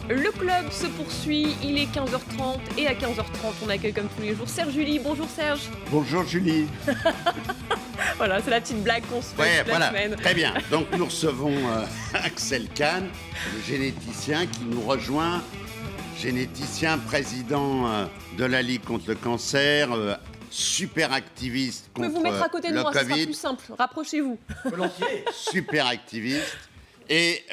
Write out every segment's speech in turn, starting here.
Le club se poursuit, il est 15h30 et à 15h30, on accueille comme tous les jours Serge Julie. Bonjour Serge. Bonjour Julie. Voilà, c'est la petite blague qu'on se fait toute la semaine. Très bien. Donc nous recevons Axel Kahn, le généticien qui nous rejoint. Généticien, président de la Ligue contre le cancer, super activiste contre Vous pouvez vous mettre à côté de le moi, ce sera Covid. plus simple. Rapprochez-vous. Volontiers. Super activiste. Et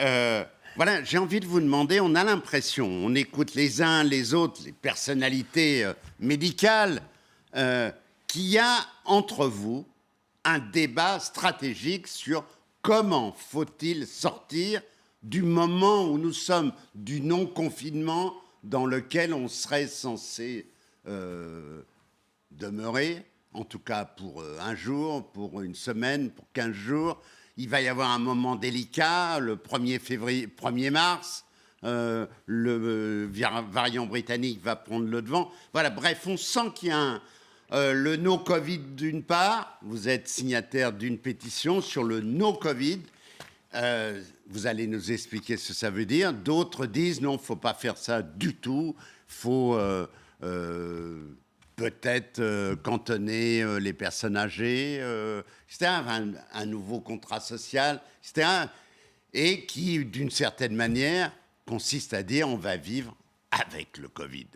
voilà, j'ai envie de vous demander, on a l'impression, on écoute les uns, les autres, les personnalités médicales, qu'il y a entre vous un débat stratégique sur comment faut-il sortir du moment où nous sommes du non-confinement dans lequel on serait censé demeurer, en tout cas pour un jour, pour une semaine, pour 15 jours. Il va y avoir un moment délicat, le 1er mars, le variant britannique va prendre le devant. Voilà, bref, on sent qu'il y a le no-Covid d'une part. Vous êtes signataire d'une pétition sur le no-Covid. Vous allez nous expliquer ce que ça veut dire. D'autres disent non, il ne faut pas faire ça du tout. Il faut peut-être cantonner les personnes âgées. C'était un nouveau contrat social. Et qui, d'une certaine manière, consiste à dire on va vivre avec le Covid.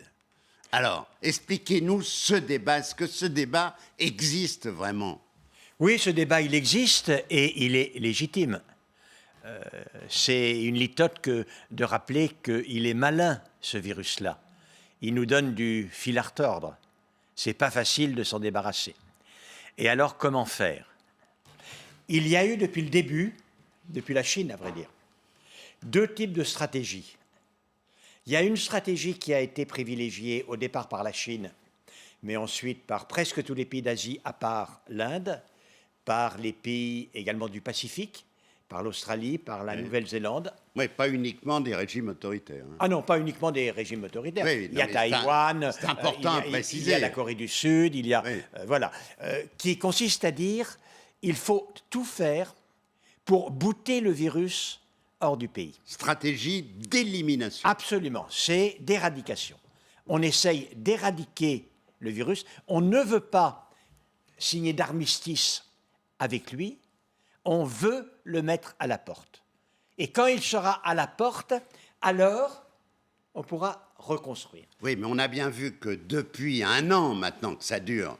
Alors, expliquez-nous ce débat. Est-ce que ce débat existe vraiment ? Oui, ce débat, il existe et il est légitime. C'est une litote que de rappeler qu'il est malin, ce virus-là. Il nous donne du fil à retordre. C'est pas facile de s'en débarrasser. Et alors, comment faire ? Il y a eu depuis le début, depuis la Chine à vrai dire, deux types de stratégies. Il y a une stratégie qui a été privilégiée au départ par la Chine, mais ensuite par presque tous les pays d'Asie, à part l'Inde, par les pays également du Pacifique, par l'Australie, par la Nouvelle-Zélande. Oui, pas uniquement des régimes autoritaires. Ah non, pas uniquement des régimes autoritaires. Oui, il y a Taïwan, c'est important à préciser. Il y a la Corée du Sud, il y a... Oui. Voilà. Qui consiste à dire il faut tout faire pour bouter le virus hors du pays. Stratégie d'élimination. Absolument, c'est d'éradication. On essaye d'éradiquer le virus. On ne veut pas signer d'armistice avec lui. On veut le mettre à la porte. Et quand il sera à la porte, alors on pourra reconstruire. Oui, mais on a bien vu que depuis un an maintenant que ça dure,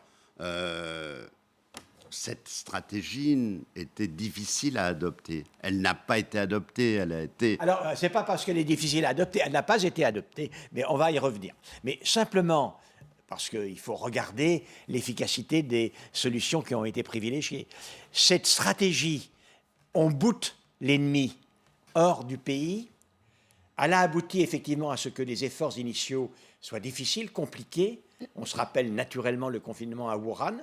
cette stratégie était difficile à adopter. Elle n'a pas été adoptée, elle a été... Alors, ce n'est pas parce qu'elle est difficile à adopter, elle n'a pas été adoptée, mais on va y revenir. Mais simplement, parce qu'il faut regarder l'efficacité des solutions qui ont été privilégiées. Cette stratégie, on boute l'ennemi hors du pays, elle a abouti effectivement à ce que les efforts initiaux soient difficiles, compliqués. On se rappelle naturellement le confinement à Wuhan.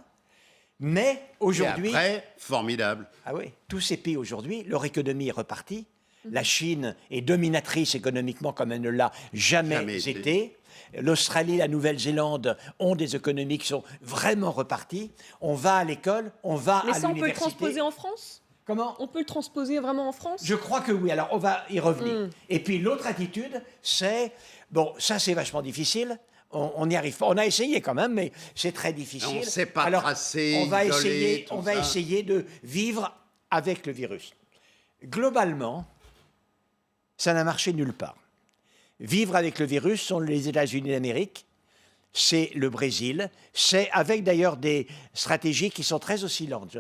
Mais aujourd'hui... Et après, formidable. Ah oui, tous ces pays aujourd'hui, leur économie est repartie. La Chine est dominatrice économiquement comme elle ne l'a jamais été. L'Australie, la Nouvelle-Zélande ont des économies qui sont vraiment reparties. On va à l'école, on va à l'université. Mais ça, on peut le transposer en France ? Comment ? On peut le transposer vraiment en France ? Je crois que oui. Alors, on va y revenir. Et puis, l'autre attitude, c'est... Bon, ça, c'est vachement difficile. On n'y arrive pas. On a essayé quand même, mais c'est très difficile. On ne sait pas Alors, tracer, on va isoler, essayer de vivre avec le virus. Globalement, ça n'a marché nulle part. Vivre avec le virus sont les États-Unis d'Amérique, c'est le Brésil, c'est avec d'ailleurs des stratégies qui sont très oscillantes.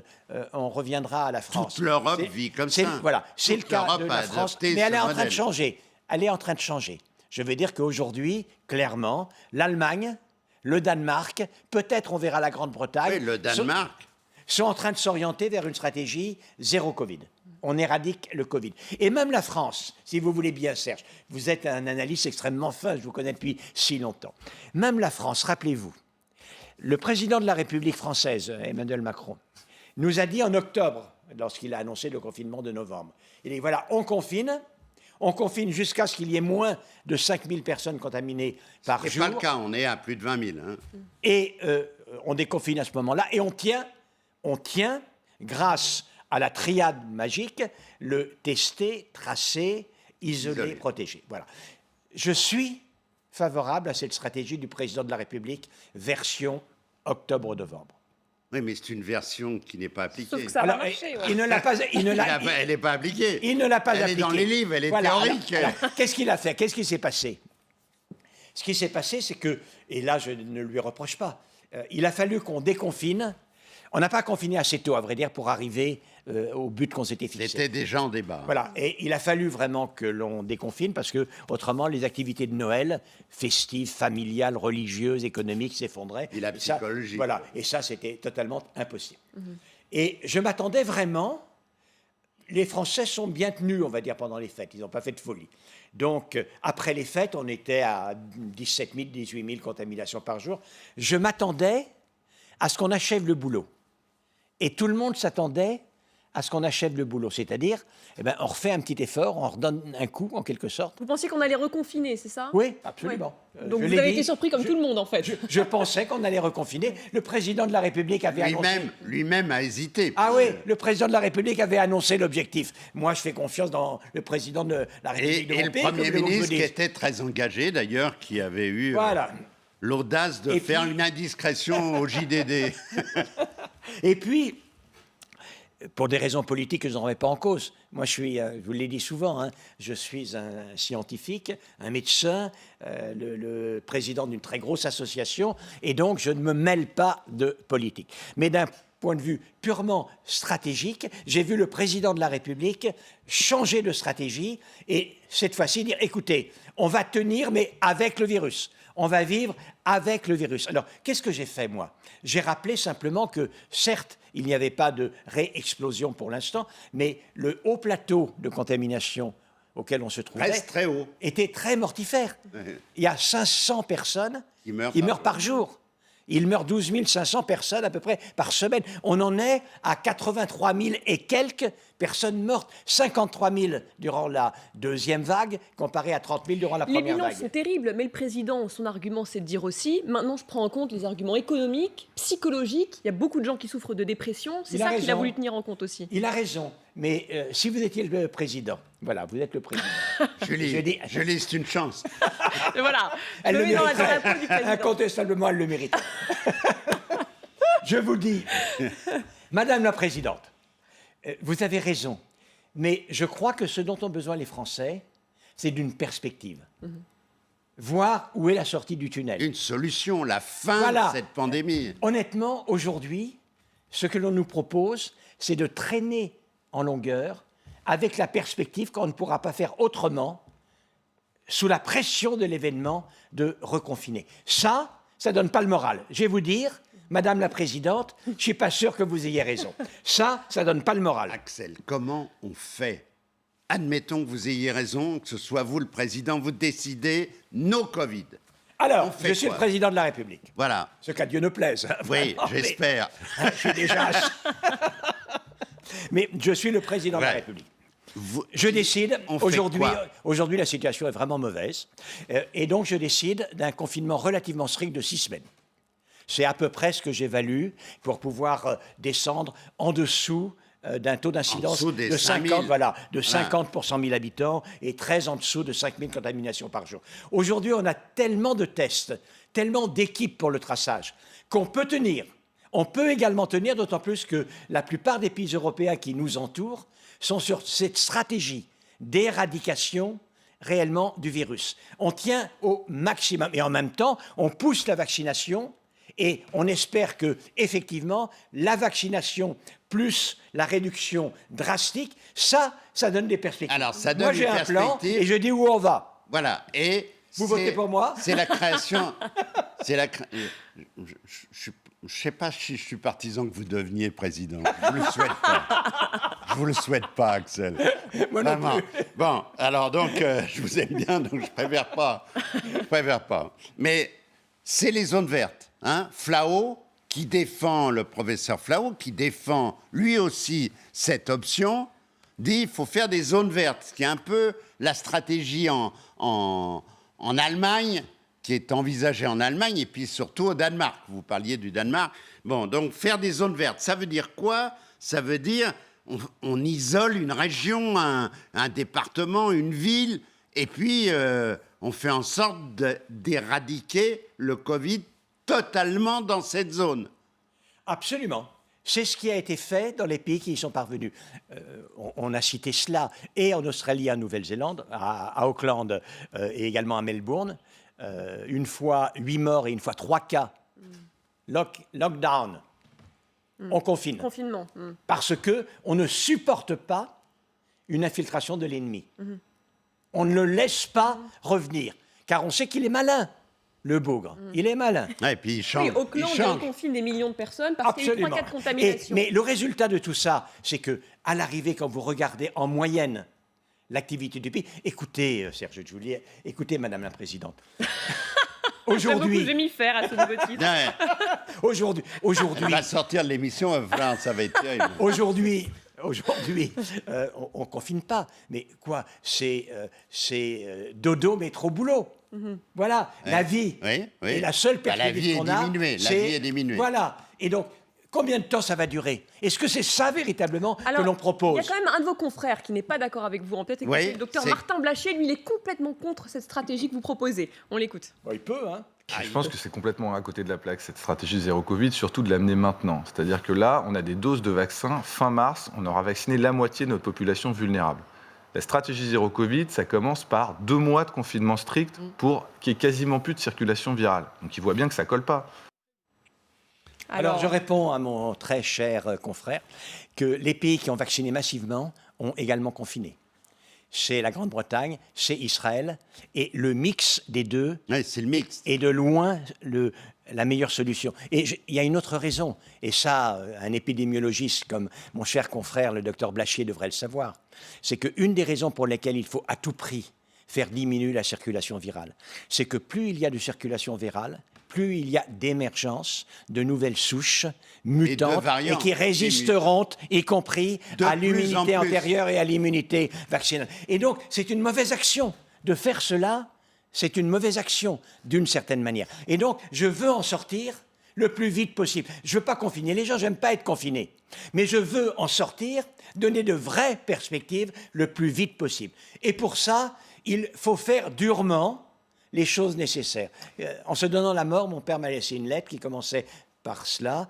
On reviendra à la France. Toute l'Europe vit comme ça. Voilà, c'est le cas de la France, mais elle est en train de changer. Elle est en train de changer. Je veux dire qu'aujourd'hui, clairement, l'Allemagne, le Danemark, peut-être on verra la Grande-Bretagne... Oui, le Danemark. sont en train de s'orienter vers une stratégie zéro Covid. On éradique le Covid. Et même la France, si vous voulez bien, Serge, vous êtes un analyste extrêmement fin, je vous connais depuis si longtemps. Même la France, rappelez-vous, le président de la République française, Emmanuel Macron, nous a dit en octobre, lorsqu'il a annoncé le confinement de novembre, il dit voilà, on confine jusqu'à ce qu'il y ait moins de 5000 personnes contaminées par jour. Ce n'est pas le cas, on est à plus de 20 000. Hein. Et on déconfine à ce moment-là, et on tient, grâce à la triade magique, le tester, tracer, isoler, protéger. Voilà. Je suis favorable à cette stratégie du président de la République, version octobre-novembre. Oui, mais c'est une version qui n'est pas appliquée. Sauf que ça va marcher. Ouais. Il ne l'a pas, Elle n'est pas appliquée. il ne l'a pas Elle appliquée. est dans les livres, elle est théorique. Alors, qu'est-ce qu'il a fait? Qu'est-ce qui s'est passé? Ce qui s'est passé, c'est que, et là je ne lui reproche pas, il a fallu qu'on déconfine. On n'a pas confiné assez tôt, à vrai dire, pour arriver au but qu'on s'était fixé. C'était déjà en débat. Voilà, et il a fallu vraiment que l'on déconfine parce que autrement les activités de Noël, festives, familiales, religieuses, économiques s'effondraient. Et la psychologie. Voilà, et ça c'était totalement impossible. Et je m'attendais vraiment. Les Français sont bien tenus, on va dire, pendant les fêtes. Ils n'ont pas fait de folie. Donc, après les fêtes, on était à 17 000, 18 000 contaminations par jour. Je m'attendais à ce qu'on achève le boulot. Et tout le monde s'attendait à ce qu'on achève le boulot. C'est-à-dire, on refait un petit effort, on redonne un coup, en quelque sorte. Vous pensiez qu'on allait reconfiner, c'est ça? Oui, absolument. Ouais. Donc vous avez été surpris comme tout le monde, en fait. Je pensais qu'on allait reconfiner. Le président de la République avait annoncé... Lui-même a hésité. Ah oui, le président de la République avait annoncé l'objectif. Moi, je fais confiance dans le président de la République de mon Et le pays, Premier comme ministre, vous qui dites. était très engagé d'ailleurs, qui avait eu Voilà. l'audace de Et faire puis- une indiscrétion au JDD. Et puis, pour des raisons politiques que je n'en remets pas en cause, moi je suis, je vous l'ai dit souvent, hein, je suis un scientifique, un médecin, le président d'une très grosse association, et donc je ne me mêle pas de politique. Mais d'un point de vue purement stratégique, j'ai vu le président de la République changer de stratégie et cette fois-ci dire, écoutez, on va tenir mais avec le virus. On va vivre avec le virus. Alors, qu'est-ce que j'ai fait, moi? J'ai rappelé simplement que, certes, il n'y avait pas de réexplosion pour l'instant, mais le haut plateau de contamination auquel on se trouvait Reste très haut. était très mortifère. Ouais. Il y a 500 personnes Qui meurent par jour. Il meurt 12 500 personnes à peu près par semaine. On en est à 83 000 et quelques personnes mortes. 53 000 durant la deuxième vague, comparé à 30 000 durant la Les première bilans vague. sont terribles, mais le président, son argument, c'est de dire aussi, maintenant je prends en compte les arguments économiques, psychologiques. Il y a beaucoup de gens qui souffrent de dépression. C'est Il a ça qu'il a raison. voulu tenir en compte aussi. Il a raison, mais si vous étiez le président, voilà, vous êtes le président. Julie, Je dis- c'est une chance. Et voilà, Elle je le mets dans la mériterait. peau du président. Incontestablement, elle le mérite. Je vous dis, Madame la Présidente, vous avez raison, mais je crois que ce dont ont besoin les Français, c'est d'une perspective. Voir où est la sortie du tunnel. Une solution, la fin Voilà. de cette pandémie. Honnêtement, aujourd'hui, ce que l'on nous propose, c'est de traîner en longueur avec la perspective qu'on ne pourra pas faire autrement, sous la pression de l'événement, de reconfiner. Ça donne pas le moral. Je vais vous dire, Madame la Présidente, je ne suis pas sûr que vous ayez raison. Ça donne pas le moral. Axel, comment on fait? Admettons que vous ayez raison, que ce soit vous le président, vous décidez no Covid. Alors, On fait je suis quoi? le président de la République. Voilà. Ce qu'à Dieu ne plaise. hein, Oui, vraiment, mais- j'espère. Je suis déjà... mais je suis le président de la Ouais. République. Vous- Je décide, On fait aujourd'hui la situation est vraiment mauvaise, et donc je décide d'un confinement relativement strict de 6 semaines. C'est à peu près ce que j'évalue pour pouvoir descendre en dessous d'un taux d'incidence dessous des de 5 000. 50, voilà, de Voilà. 50 pour 100 000 habitants et 13 en dessous de 5 000 contaminations par jour. Aujourd'hui, on a tellement de tests, tellement d'équipes pour le traçage qu'on peut tenir. On peut également tenir, d'autant plus que la plupart des pays européens qui nous entourent sont sur cette stratégie d'éradication réellement du virus. On tient au maximum et en même temps, on pousse la vaccination et on espère que effectivement la vaccination plus la réduction drastique, ça donne des perspectives. Alors, ça donne Moi, j'ai des un plan perspectives. et je dis où on va. Voilà. Et Vous c'est- votez pour moi? C'est la création. C'est la. Je ne sais pas si je suis partisan que vous deveniez président. Je vous le souhaite pas. Je vous le souhaite pas, Axel. Moi non Vraiment. plus. Bon, alors donc, je vous aime bien, donc je préfère pas. Je préfère pas. Mais c'est les zones vertes. Hein. Flao, qui défend, le professeur Flao, qui défend lui aussi cette option, dit qu'il faut faire des zones vertes, ce qui est un peu la stratégie en Allemagne, qui est envisagée en Allemagne, et puis surtout au Danemark. Vous parliez du Danemark. Bon, donc faire des zones vertes, ça veut dire quoi? Ça veut dire on isole une région, un département, une ville, et puis on fait en sorte d'éradiquer le Covid totalement dans cette zone. Absolument. C'est ce qui a été fait dans les pays qui y sont parvenus. On a cité cela, et en Australie, en Nouvelle-Zélande, à Auckland et également à Melbourne. Une fois 8 morts et une fois 3 cas. Lockdown. On confine. Confinement. Parce qu'on ne supporte pas une infiltration de l'ennemi. On ne le laisse pas revenir, car on sait qu'il est malin. Le bougre, il est malin. Ouais, et puis il change. Oui, Auckland confine des millions de personnes parce qu'il y a eu 3-4 contaminations. Mais le résultat de tout ça, c'est que à l'arrivée, quand vous regardez en moyenne l'activité du pays, écoutez, Serge Juliet, écoutez, Madame la Présidente. Aujourd'hui, je vais m'y faire à ce nouveau titre. Aujourd'hui, on va sortir de l'émission, ça va être terrible. Aujourd'hui, on confine pas. Mais quoi, c'est dodo, mais trop boulot. Voilà, la vie. Et la seule perspective qu'on a, la vie est diminuée. Voilà. Et donc, combien de temps ça va durer? Est-ce que c'est ça véritablement que l'on propose? Il y a quand même un de vos confrères qui n'est pas d'accord avec vous. On peut-être écouter le docteur Martin Blachier. Lui, il est complètement contre cette stratégie que vous proposez. On l'écoute. Il peut, hein. Je pense que c'est complètement à côté de la plaque, cette stratégie zéro Covid, surtout de l'amener maintenant. C'est-à-dire que là, on a des doses de vaccins. Fin mars, on aura vacciné la moitié de notre population vulnérable. La stratégie zéro Covid, ça commence par 2 mois de confinement strict pour qu'il n'y ait quasiment plus de circulation virale. Donc il voit bien que ça ne colle pas. Alors je réponds à mon très cher confrère que les pays qui ont vacciné massivement ont également confiné. C'est la Grande-Bretagne, c'est Israël, et le mix des deux c'est le mix. est de loin la meilleure solution. Et il y a une autre raison, et ça, un épidémiologiste comme mon cher confrère, le docteur Blachier, devrait le savoir, c'est qu'une des raisons pour lesquelles il faut à tout prix faire diminuer la circulation virale, c'est que plus il y a de circulation virale, plus il y a d'émergence de nouvelles souches mutantes et qui résisteront, y compris à l'immunité antérieure et à l'immunité vaccinale. Et donc, c'est une mauvaise action de faire cela. C'est une mauvaise action, d'une certaine manière. Et donc, je veux en sortir le plus vite possible. Je ne veux pas confiner les gens, je n'aime pas être confiné. Mais je veux en sortir, donner de vraies perspectives le plus vite possible. Et pour ça, il faut faire durement les choses nécessaires. En se donnant la mort, mon père m'a laissé une lettre qui commençait par cela.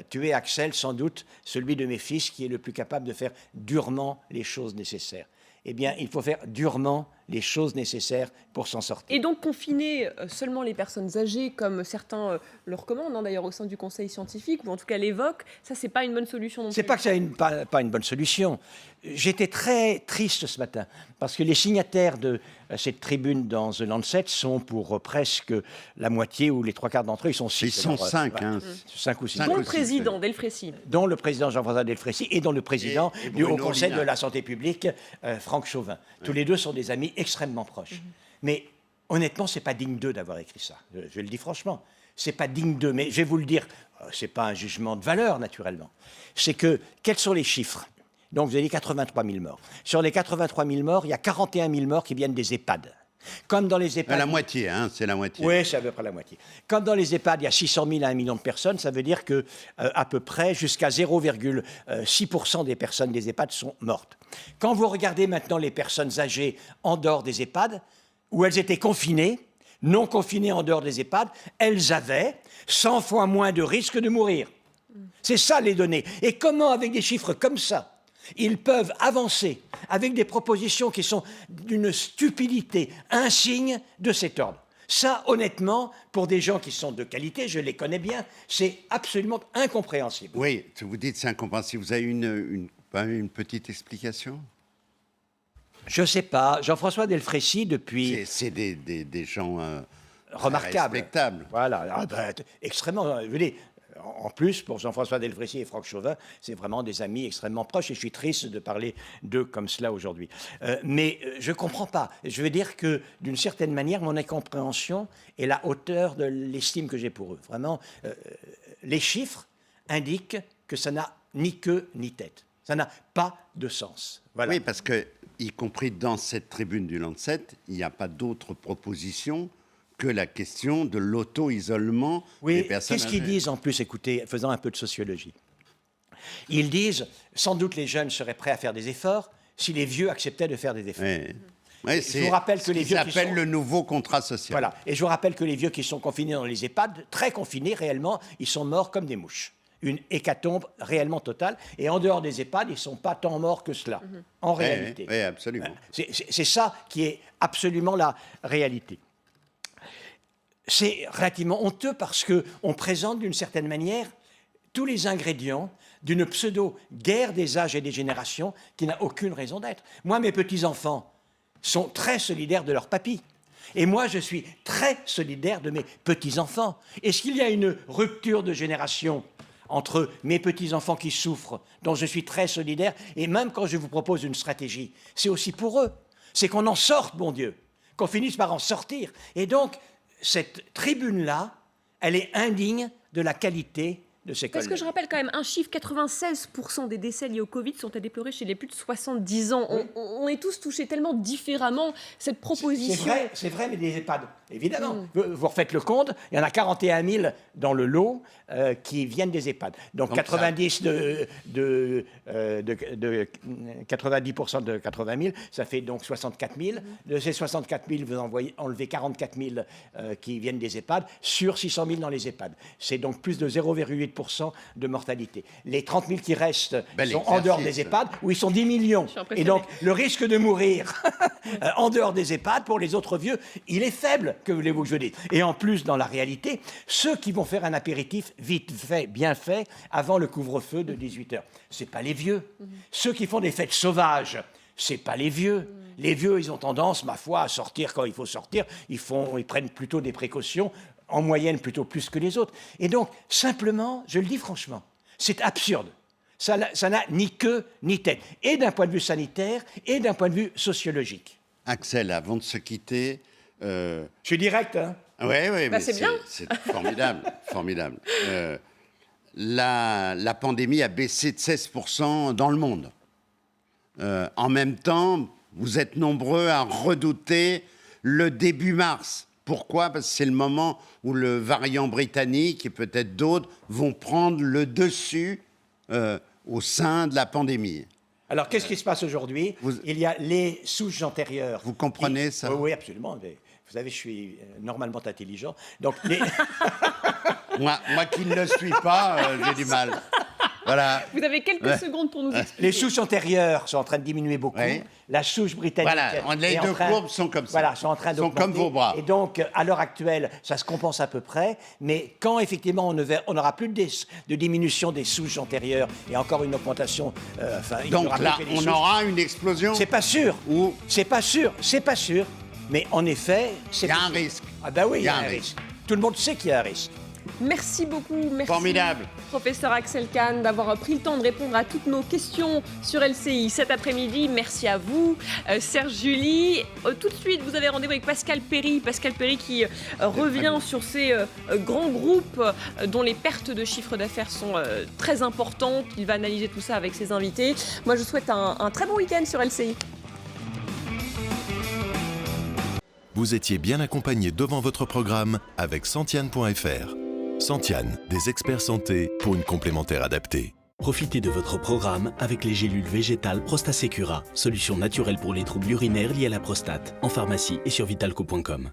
Tu es, Axel, sans doute celui de mes fils qui est le plus capable de faire durement les choses nécessaires. Eh bien, il faut faire durement les choses nécessaires pour s'en sortir. Et donc confiner seulement les personnes âgées, comme certains le recommandent, d'ailleurs au sein du conseil scientifique, ou en tout cas l'évoquent, ça, c'est pas une bonne solution non plus. C'est pas que c'est pas une bonne solution. J'étais très triste ce matin, parce que les signataires de cette tribune dans The Lancet sont pour presque la moitié, ou les 3/4 d'entre eux, ils sont 6. Ils sont 5, hein. 5 ou 6. Dont le président Delfrécy. Dont le président Jean-François Delfrécy et dont le président du Haut Conseil de la Santé publique, Franck Chauvin. Tous les deux sont des amis extrêmement proches. Mais honnêtement, c'est pas digne d'eux d'avoir écrit ça. Je le dis franchement. C'est pas digne d'eux. Mais je vais vous le dire, c'est pas un jugement de valeur, naturellement. C'est que, quels sont les chiffres? Donc, vous avez dit 83 000 morts. Sur les 83 000 morts, il y a 41 000 morts qui viennent des EHPAD. Comme dans les EHPAD... La moitié, hein, c'est la moitié. Oui, c'est à peu près la moitié. Comme dans les EHPAD, il y a 600 000 à 1 million de personnes, ça veut dire que à peu près jusqu'à 0,6% des personnes des EHPAD sont mortes. Quand vous regardez maintenant les personnes âgées en dehors des EHPAD, où elles étaient confinées, non confinées en dehors des EHPAD, elles avaient 100 fois moins de risque de mourir. C'est ça les données. Et comment, avec des chiffres comme ça, ils peuvent avancer avec des propositions qui sont d'une stupidité insigne de cet ordre. Ça, honnêtement, pour des gens qui sont de qualité, je les connais bien, c'est absolument incompréhensible. Oui, vous dites c'est incompréhensible. Vous avez une petite explication? Je ne sais pas. Jean-François Delfrécy, depuis... C'est des gens remarquables. Respectables. Voilà, extrêmement... Je veux dire, en plus, pour Jean-François Delfrécy et Franck Chauvin, c'est vraiment des amis extrêmement proches et je suis triste de parler d'eux comme cela aujourd'hui. Mais je ne comprends pas. Je veux dire que, d'une certaine manière, mon incompréhension est la hauteur de l'estime que j'ai pour eux. Vraiment, les chiffres indiquent que ça n'a ni queue ni tête. Ça n'a pas de sens. Voilà. Oui, parce que, y compris dans cette tribune du Lancet, il n'y a pas d'autres propositions que la question de l'auto-isolement des personnes âgées. Qu'est-ce qu'ils disent en plus, écoutez, faisant un peu de sociologie? Ils disent, sans doute les jeunes seraient prêts à faire des efforts si les vieux acceptaient de faire des efforts. Ouais, Je vous rappelle que ce les qui vieux qui s'appelle sont... le nouveau contrat social. Voilà. Et je vous rappelle que les vieux qui sont confinés dans les EHPAD, très confinés réellement, ils sont morts comme des mouches. Une hécatombe réellement totale. Et en dehors des EHPAD, ils ne sont pas tant morts que cela, en réalité. Oui, absolument. C'est ça qui est absolument la réalité. C'est relativement honteux parce qu'on présente d'une certaine manière tous les ingrédients d'une pseudo-guerre des âges et des générations qui n'a aucune raison d'être. Moi, mes petits-enfants sont très solidaires de leur papy. Et moi, je suis très solidaire de mes petits-enfants. Est-ce qu'il y a une rupture de génération entre mes petits-enfants qui souffrent, dont je suis très solidaire, et même quand je vous propose une stratégie, c'est aussi pour eux. C'est qu'on en sorte, mon Dieu, qu'on finisse par en sortir. Et donc, cette tribune-là, elle est indigne de la qualité de ces collègues. Parce que je rappelle quand même un chiffre, 96% des décès liés au Covid sont à déplorer chez les plus de 70 ans. Oui. On est tous touchés tellement différemment. Cette proposition... C'est vrai, mais des EHPAD, évidemment. Vous refaites le compte, il y en a 41 000 dans le lot qui viennent des EHPAD. Donc 90% de 80 000, ça fait donc 64 000. De ces 64 000, vous enlevez 44 000 qui viennent des EHPAD sur 600 000 dans les EHPAD. C'est donc plus de 0,8% de mortalité. Les 30 000 qui restent sont en dehors des EHPAD, où ils sont 10 millions. Et donc, le risque de mourir en dehors des EHPAD, pour les autres vieux, il est faible, que voulez-vous que je dise. Et en plus, dans la réalité, ceux qui vont faire un apéritif vite fait, bien fait, avant le couvre-feu de 18h, c'est pas les vieux. Ceux qui font des fêtes sauvages, c'est pas les vieux. Les vieux, ils ont tendance, ma foi, à sortir quand il faut sortir. Ils prennent plutôt des précautions, en moyenne plutôt plus que les autres. Et donc, simplement, je le dis franchement, c'est absurde. Ça n'a ni queue ni tête, et d'un point de vue sanitaire, et d'un point de vue sociologique. Axel, avant de se quitter... Je suis direct, hein. Oui, mais c'est bien. C'est formidable, formidable. La pandémie a baissé de 16% dans le monde. En même temps, vous êtes nombreux à redouter le début mars. Pourquoi ? Parce que c'est le moment où le variant britannique et peut-être d'autres vont prendre le dessus au sein de la pandémie. Alors, qu'est-ce qui se passe aujourd'hui ? Il y a les souches antérieures. Vous comprenez ça ? Oui, absolument. Vous savez, je suis normalement intelligent. Donc, moi qui ne le suis pas, j'ai du mal. Voilà. Vous avez quelques secondes pour nous expliquer. Les souches antérieures sont en train de diminuer beaucoup. Oui. La souche britannique... Voilà, les deux courbes sont comme ça. Voilà, sont en train sont comme vos bras. Et donc, à l'heure actuelle, ça se compense à peu près. Mais quand, effectivement, on n'aura plus de diminution des souches antérieures et encore une augmentation... donc là, on aura une explosion. C'est pas sûr. Ou... C'est pas sûr. Mais en effet... Il y a un risque. Ah ben oui, il y a un risque. Tout le monde sait qu'il y a un risque. Merci beaucoup, merci Formidable. Professeur Axel Kahn d'avoir pris le temps de répondre à toutes nos questions sur LCI cet après-midi. Merci à vous, Serge July. Tout de suite, vous avez rendez-vous avec Pascal Perry qui revient sur ces grands groupes dont les pertes de chiffre d'affaires sont très importantes. Il va analyser tout ça avec ses invités. Moi, je vous souhaite un très bon week-end sur LCI. Vous étiez bien accompagné devant votre programme avec Santiane.fr. Santiane, des experts santé pour une complémentaire adaptée. Profitez de votre programme avec les gélules végétales Prostasecura, solution naturelle pour les troubles urinaires liés à la prostate, en pharmacie et sur vitalco.com.